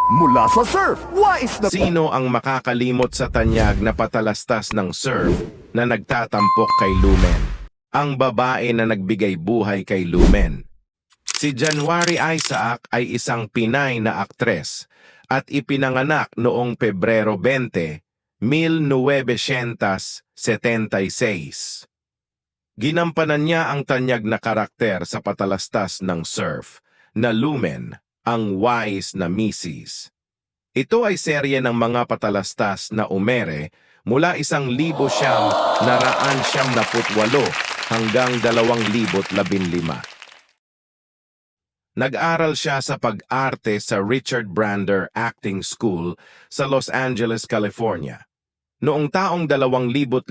Mula sa surf, wais na... Sino ang makakalimot sa tanyag na patalastas ng surf na nagtatampok kay Lumen? Ang babae na nagbigay buhay kay Lumen. Si January Isaac ay isang Pinay na aktres at ipinanganak noong Pebrero 20, 1976. Ginampanan niya ang tanyag na karakter sa patalastas ng surf na Lumen, ang wais na Mrs. Ito ay serye ng mga patalastas na umere mula 1,978 hanggang 2,015. Nag-aral siya sa pag-arte sa Richard Brander Acting School sa Los Angeles, California. Noong taong 2005,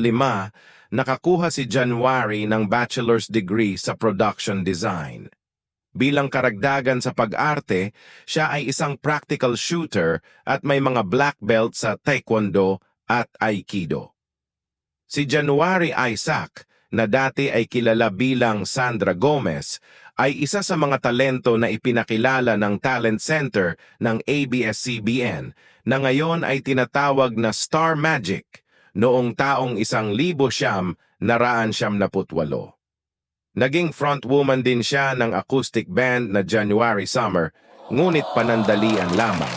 nakakuha si January ng bachelor's degree sa production design. Bilang karagdagan sa pag-arte, siya ay isang practical shooter at may mga black belt sa Taekwondo at Aikido. Si January Isaac, na dati ay kilala bilang Sandra Gomez, ay isa sa mga talento na ipinakilala ng Talent Center ng ABS-CBN na ngayon ay tinatawag na Star Magic noong taong 1978. Naging frontwoman din siya ng acoustic band na January Summer, ngunit panandalian lamang.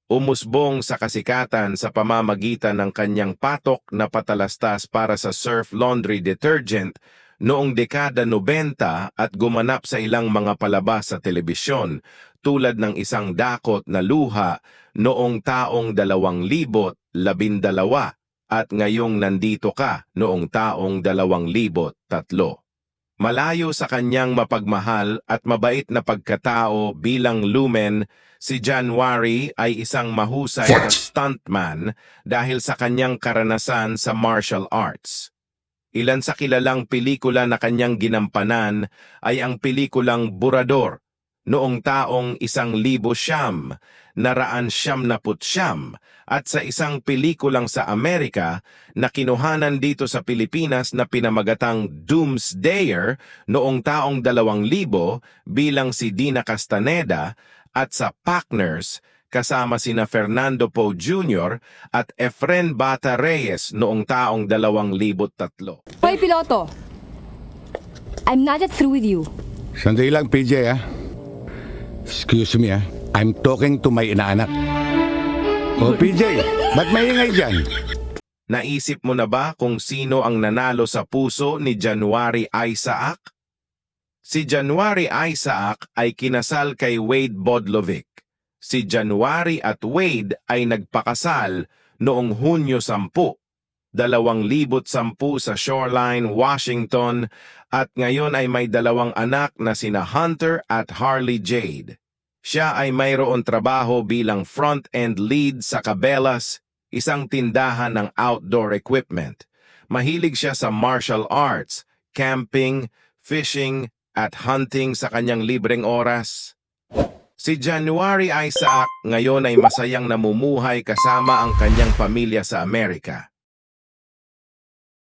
Umusbong sa kasikatan sa pamamagitan ng kanyang patok na patalastas para sa surf laundry detergent noong dekada 90 at gumanap sa ilang mga palabas sa telebisyon tulad ng Isang Dakot na Luha noong taong 2012 at ngayong Nandito Ka noong taong 2003. Malayo sa kanyang mapagmahal at mabait na pagkatao bilang Lumen, si January ay isang mahusay na stuntman dahil sa kanyang karanasan sa martial arts. Ilan sa kilalang pelikula na kanyang ginampanan ay ang pelikulang Burador noong taong 1979 at sa isang pelikulang sa Amerika na kinuhanan dito sa Pilipinas na pinamagatang Doomsdayer noong taong 2000 bilang si Dina Castaneda at sa Partners kasama sina Fernando Poe Jr. at Efren Bata Reyes noong taong 2003. Hoy, piloto! I'm not yet through with you. Sandali lang, PJ, ah. Excuse me, ah. I'm talking to my inaanak. Oh, PJ, ba't maingay dyan? Naisip mo na ba kung sino ang nanalo sa puso ni January Isaac? Si January Isaac ay kinasal kay Wade Bodlovic. Si January at Wade ay nagpakasal noong Hunyo 10, 2010 sa Shoreline, Washington at ngayon ay may 2 anak na sina Hunter at Harley Jade. Siya ay mayroon trabaho bilang front-end lead sa Cabela's, isang tindahan ng outdoor equipment. Mahilig siya sa martial arts, camping, fishing, at hunting sa kanyang libreng oras. Si January Isaac ngayon ay masayang namumuhay kasama ang kanyang pamilya sa Amerika.